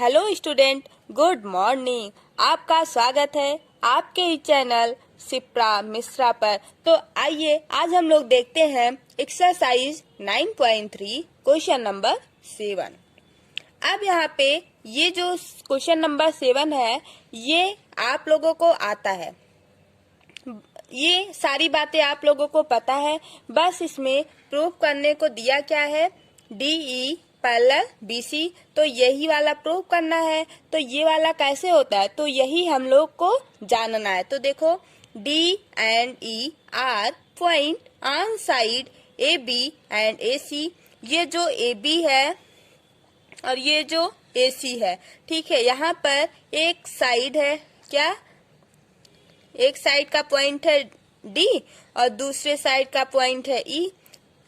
Hello student, good morning. आपका स्वागत है आपके ही चैनल शिप्रा मिश्रा पर। तो आइए आज हम लोग देखते हैं एक्सरसाइज 9.3 क्वेश्चन नंबर 7। अब यहाँ पे ये जो क्वेश्चन नंबर 7 है ये आप लोगों को आता है, ये सारी बातें आप लोगों को पता है। बस इसमें प्रूव करने को दिया क्या है, DE पैरेलल BC। तो यही वाला प्रूव करना है। तो ये वाला कैसे होता है, तो यही हम लोग को जानना है। तो देखो, D and E are point on side AB and AC। ये जो AB है और ये जो AC है, ठीक है। यहाँ पर एक साइड है, क्या एक साइड का पॉइंट है D और दूसरे साइड का पॉइंट है E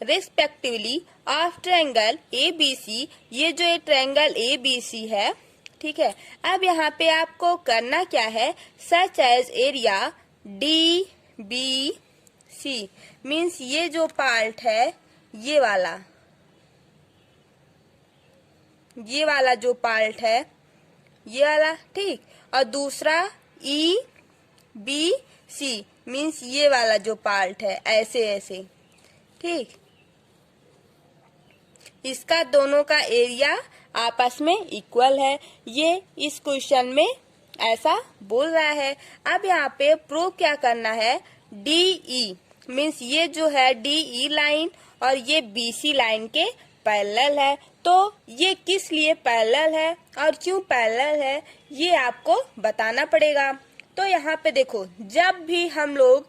respectively of triangle ABC। ये जो एक ट्रायंगल ABC है, ठीक है। अब यहाँ पे आपको करना क्या है, such as area DBC means ये जो पार्ट है ये वाला जो पार्ट है ये वाला, ठीक। और दूसरा EBC मीन्स ये वाला जो पार्ट है ऐसे ऐसे, ठीक। इसका दोनों का एरिया आपस में इक्वल है, ये इस क्वेश्चन में ऐसा बोल रहा है। अब यहाँ पे प्रूव क्या करना है, DE मीन्स ये जो है DE लाइन और ये BC लाइन के पैरेलल है। तो ये किस लिए पैरेलल है और क्यों पैरेलल है ये आपको बताना पड़ेगा। तो यहाँ पे देखो, जब भी हम लोग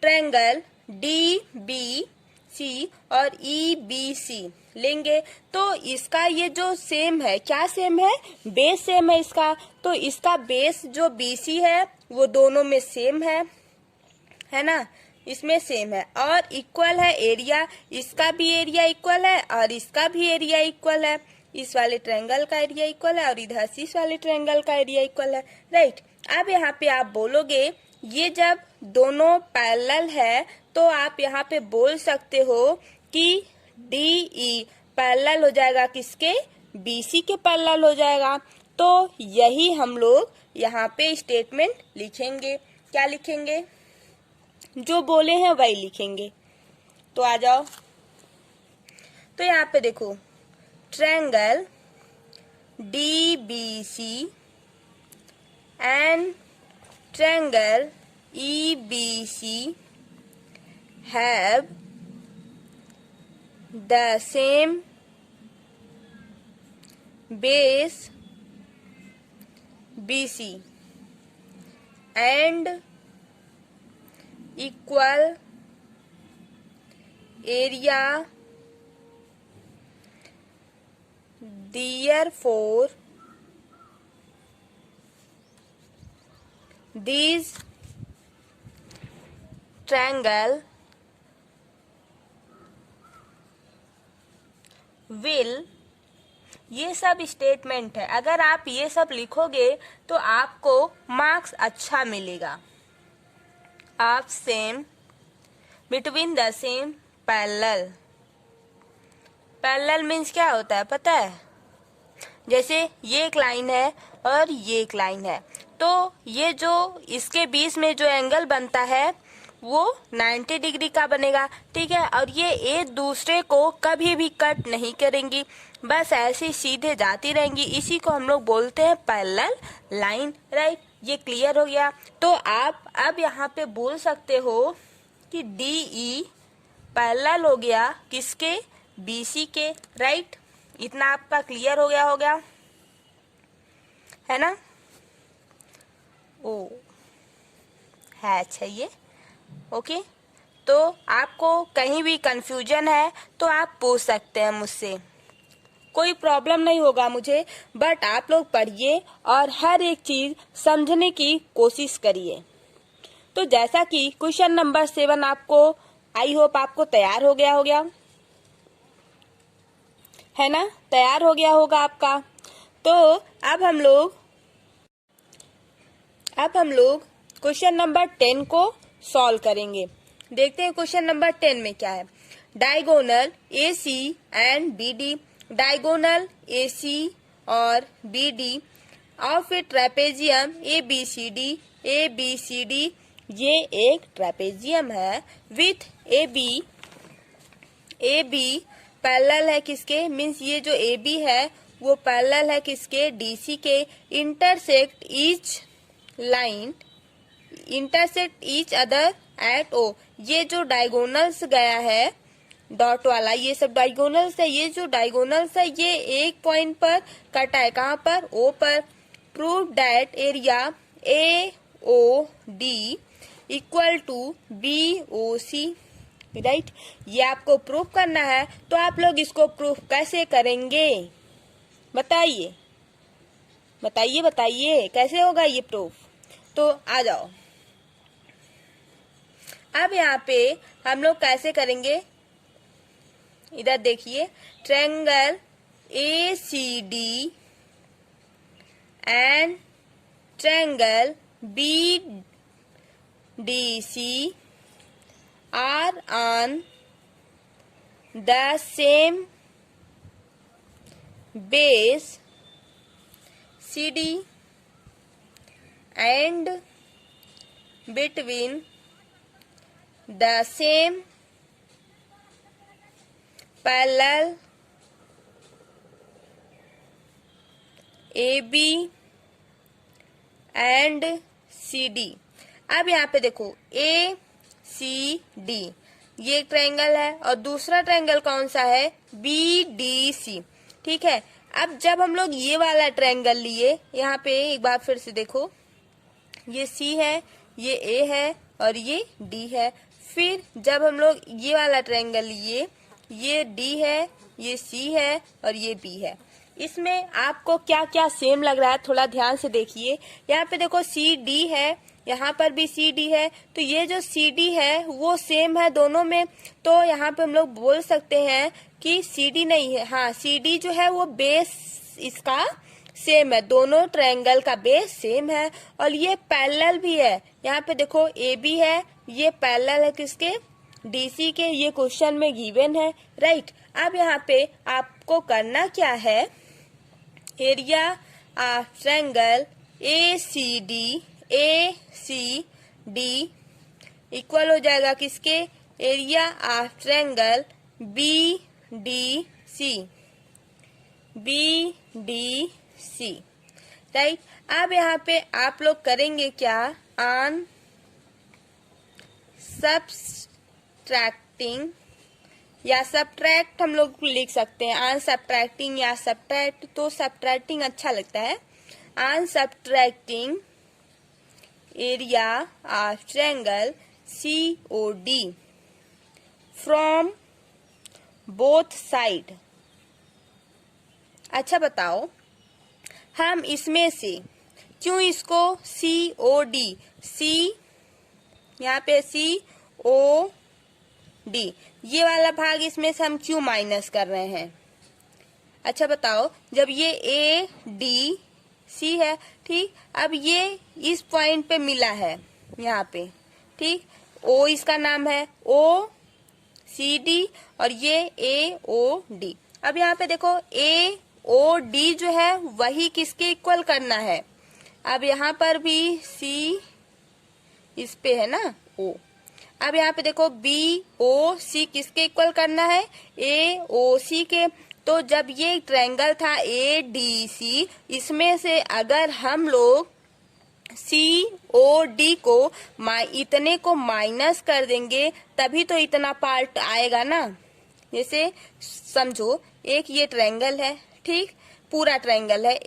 ट्रायंगल DBC और EBC लेंगे तो इसका ये जो सेम है, क्या सेम है, बेस सेम है इसका। तो इसका बेस जो BC है वो दोनों में सेम है ना, इसमें सेम है और इक्वल है एरिया। इसका भी एरिया इक्वल है और इसका भी एरिया इक्वल है। इस वाले ट्रायंगल का एरिया इक्वल है और इधर से इस वाले ट्रायंगल का एरिया इक्वल है, राइट। अब यहाँ पे आप बोलोगे ये जब दोनों पैरेलल है तो आप यहाँ पे बोल सकते हो कि DE पैरेलल हो जाएगा किसके, BC के पैरेलल हो जाएगा। तो यही हम लोग यहाँ पे स्टेटमेंट लिखेंगे। क्या लिखेंगे, जो बोले हैं वही लिखेंगे। तो आ जाओ, तो यहाँ पे देखो, triangle DBC and triangle EBC have the same base BC and equal area, therefore these triangle will, ये सब स्टेटमेंट है। अगर आप ये सब लिखोगे तो आपको मार्क्स अच्छा मिलेगा। Of same between the same parallel. Parallel means क्या होता है पता है, जैसे ये एक लाइन है और ये एक लाइन है, तो ये जो इसके बीच में जो एंगल बनता है वो 90 डिग्री का बनेगा, ठीक है। और ये एक दूसरे को कभी भी कट नहीं करेंगी, बस ऐसे सीधे जाती रहेंगी। इसी को हम लोग बोलते हैं पैरेलल लाइन, राइट। ये क्लियर हो गया। तो आप अब यहाँ पे बोल सकते हो कि DE पैरेलल हो गया किसके, BC के, राइट। इतना आपका क्लियर हो गया है ना। ओ है, अच्छा ये ओके। तो आपको कहीं भी कंफ्यूजन है तो आप पूछ सकते हैं मुझसे, कोई प्रॉब्लम नहीं होगा मुझे। बट आप लोग पढ़िए और हर एक चीज समझने की कोशिश करिए। तो जैसा कि क्वेश्चन नंबर 7 आपको, आई होप आपको तैयार हो गया है ना, तैयार हो गया होगा आपका। तो अब हम लोग क्वेश्चन नंबर 10 को सॉल्व करेंगे। देखते हैं क्वेश्चन नंबर 10 में क्या है। Diagonal AC and BD, diagonal AC और B D of A trapezium A B C D. ये एक ट्रेपेजियम है विथ ए बी पैरेलल है किसके, मीन्स ये जो ए बी है वो पैरेलल है किसके, डी सी के। इंटरसेक्ट ईच अदर एट ओ। ये जो डायगोनल्स गया है डॉट वाला, ये सब डायगोनल्स है। ये जो डायगोनल्स है ये एक पॉइंट पर कटा है, कहाँ पर, ओ पर। Prove that area A O D equal to B O C, right. ये आपको प्रूव करना है, तो आप लोग इसको प्रूव कैसे करेंगे, बताइए कैसे होगा ये प्रूफ। तो आ जाओ, अब यहाँ पे हम लोग कैसे करेंगे, इधर देखिए। Triangle A C D and triangle B D C are on the same base CD and between the same parallel AB and CD। अब यहाँ पे देखो A सी डी ये एक ट्रायंगल है और दूसरा ट्रायंगल कौन सा है, बी डी सी, ठीक है। अब जब हम लोग ये वाला ट्रायंगल लिए, यहाँ पे एक बार फिर से देखो, ये सी है, ये ए है और ये डी है। फिर जब हम लोग ये वाला ट्रायंगल लिए, ये डी है, ये सी है और ये बी है। इसमें आपको क्या क्या सेम लग रहा है थोड़ा ध्यान से देखिए। यहाँ पे देखो सी डी है, यहाँ पर भी सी डी है, तो ये जो सी डी है वो सेम है दोनों में। तो यहाँ पे हम लोग बोल सकते हैं कि सी डी नहीं है, हाँ सी डी जो है वो बेस इसका सेम है, दोनों ट्रायंगल का बेस सेम है। और ये पैरेलल भी है, यहाँ पे देखो ए बी है, ये पैरेलल है किसके, डी सी के। ये क्वेश्चन में गिवन है, राइट। अब यहाँ पे आपको करना क्या है, area of triangle A C D equal हो जाएगा किसके, area of triangle B D C, right. अब यहाँ पे आप लोग करेंगे क्या, ऑन सबट्रैक्टिंग या सबट्रैक्ट हम लोग लिख सकते हैं, ऑन सबट्रैक्टिंग या सबट्रैक्ट, तो सबट्रैक्टिंग अच्छा लगता है। On subtracting area of triangle COD from both side. अच्छा बताओ, हम इसमें से क्यों इसको COD, सी यहाँ पे COD ये वाला भाग इसमें से हम क्यों माइनस कर रहे हैं। अच्छा बताओ, जब ये ADC है, ठीक, अब ये इस पॉइंट पे मिला है यहाँ पे, ठीक, O इसका नाम है OCD और ये AOD। अब यहाँ पे देखो AOD जो है वही किसके इक्वल करना है, अब यहाँ पर भी C इस पे है ना O। अब यहाँ पे देखो BOC किसके इक्वल करना है, AOC के। तो जब ये ट्रायंगल था ADC, इसमें से अगर हम लोग COD को इतने को माइनस कर देंगे तभी तो इतना पार्ट आएगा ना। जैसे समझो एक ये ट्रायंगल है, ठीक, पूरा ट्रायंगल है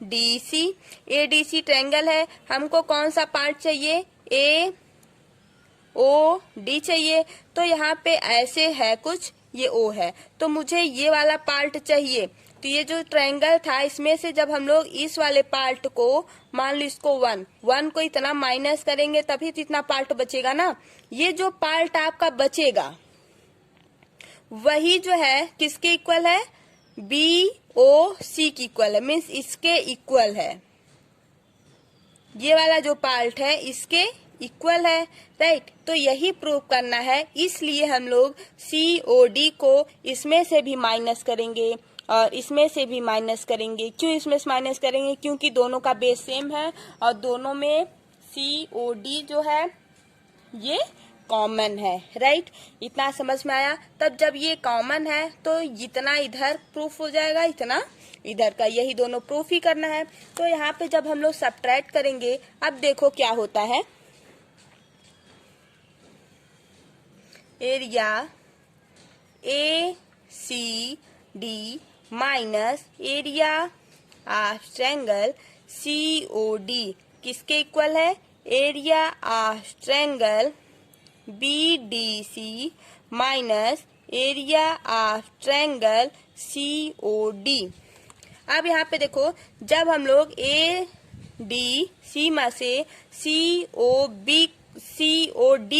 ADC ट्रायंगल है, हमको कौन सा पार्ट चाहिए, AOD चाहिए। तो यहाँ पे ऐसे है कुछ, ये O है, तो मुझे ये वाला पार्ट चाहिए। तो ये जो ट्रायंगल था इसमें से जब हम लोग इस वाले पार्ट को, मान लो इसको 1 को इतना माइनस करेंगे तभी तो इतना पार्ट बचेगा ना। ये जो पार्ट आपका बचेगा वही जो है किसके इक्वल है, BOC की इक्वल है, मीन्स इसके इक्वल है। ये वाला जो पार्ट है इसके इक्वल है, राइट। तो यही प्रूव करना है, इसलिए हम लोग COD को इसमें से भी माइनस करेंगे और इसमें से भी माइनस करेंगे। क्यों इसमें से माइनस करेंगे? क्योंकि दोनों का बेस सेम है और दोनों में COD जो है ये कॉमन है, राइट। इतना समझ में आया। तब जब ये कॉमन है तो इतना इधर प्रूफ हो जाएगा, इतना इधर का, यही दोनों प्रूफ ही करना है। तो यहाँ पे जब हम लोग सब्ट्रैक्ट करेंगे, अब देखो क्या होता है। Area ACD minus area of triangle COD किसके इक्वल है? Area of triangle BDC minus area of triangle COD। अब यहाँ पे देखो, जब हम लोग ADC में से COD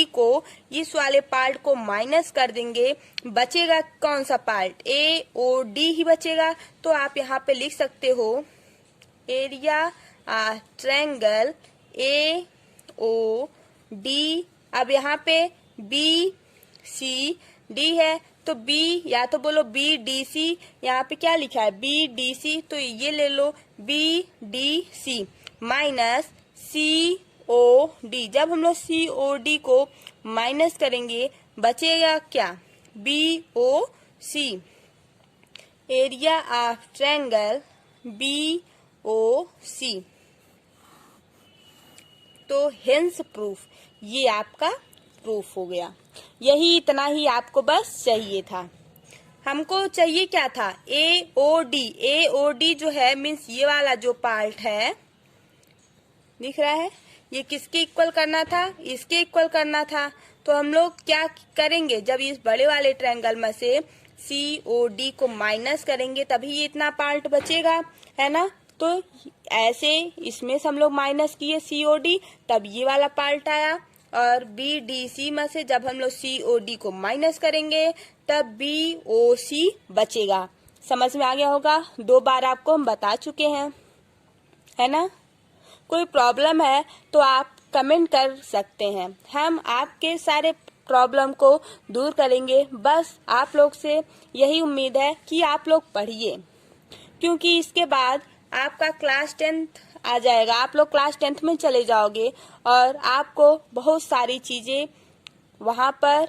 को, इस वाले पार्ट को माइनस कर देंगे, बचेगा कौन सा पार्ट? AOD ही बचेगा। तो आप यहाँ पे लिख सकते हो एरिया ऑफ ट्रायंगल AOD। अब यहाँ पे BCD है तो B, या तो बोलो BDC, यहाँ पे क्या लिखा है? BDC, तो ये ले लो BDC माइनस COD। जब हम लोग COD को माइनस करेंगे बचेगा क्या? BOC, area of triangle BOC। तो हेंस प्रूफ, ये आपका प्रूफ हो गया। यही इतना ही आपको बस चाहिए था। हमको चाहिए क्या था? AOD। AOD जो है मीन्स ये वाला जो पार्ट है, दिख रहा है, ये किसके इक्वल करना था? इसके इक्वल करना था। तो हम लोग क्या करेंगे? जब इस बड़े वाले ट्रायंगल में से COD को माइनस करेंगे तभी ये इतना पार्ट बचेगा, है ना। तो ऐसे इसमें से हम लोग माइनस किए COD, तब ये वाला पार्ट आया। और BDC में से जब हम लोग COD को माइनस करेंगे तब BOC बचेगा। समझ में आ गया होगा। 2 बार आपको हम बता चुके हैं, है ना। कोई प्रॉब्लम है तो आप कमेंट कर सकते हैं, हम आपके सारे प्रॉब्लम को दूर करेंगे। बस आप लोग से यही उम्मीद है कि आप लोग पढ़िए, क्योंकि इसके बाद आपका क्लास 10th आ जाएगा। आप लोग क्लास 10th में चले जाओगे और आपको बहुत सारी चीजें वहां पर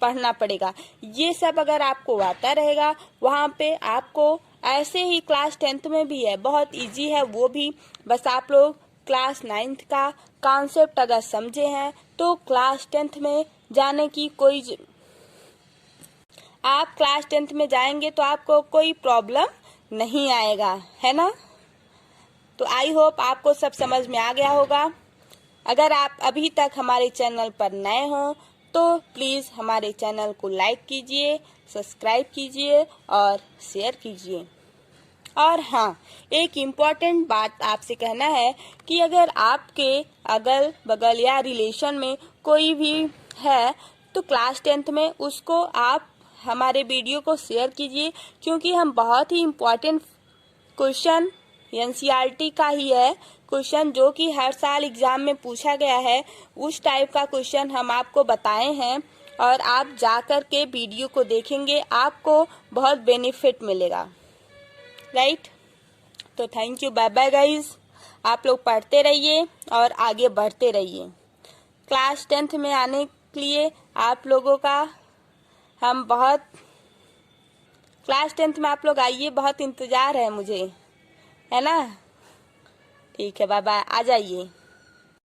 पढ़ना पड़ेगा। ये सब अगर आपको आता रहेगा, वहां पे आपको ऐसे ही क्लास 10th में भी है, बहुत इजी है वो भी। बस आप लोग क्लास 9th का कॉन्सेप्ट अगर समझे हैं तो क्लास 10th में जाने की आप क्लास 10th में जाएंगे तो आपको कोई प्रॉब्लम नहीं आएगा, है ना। तो आई होप आपको सब समझ में आ गया होगा। अगर आप अभी तक हमारे चैनल पर नए हो तो प्लीज़ हमारे चैनल को लाइक कीजिए, सब्सक्राइब कीजिए और शेयर कीजिए। और हाँ, एक इम्पॉर्टेंट बात आपसे कहना है कि अगर आपके अगल बगल या रिलेशन में कोई भी है तो क्लास 10th में उसको आप हमारे वीडियो को शेयर कीजिए, क्योंकि हम बहुत ही इम्पॉर्टेंट क्वेश्चन NCERT का ही है क्वेश्चन, जो कि हर साल एग्जाम में पूछा गया है, उस टाइप का क्वेश्चन हम आपको बताए हैं। और आप जाकर के वीडियो को देखेंगे, आपको बहुत बेनिफिट मिलेगा, राइट। तो thank you, bye bye guys. आप लोग पढ़ते रहिए और आगे बढ़ते रहिए। क्लास 10th में आने के लिए आप लोगों का हम बहुत, क्लास 10th में आप लोग आइए, बहुत इंतजार है मुझे, है ना। ठीक है, बाय बाय, आ जाइए।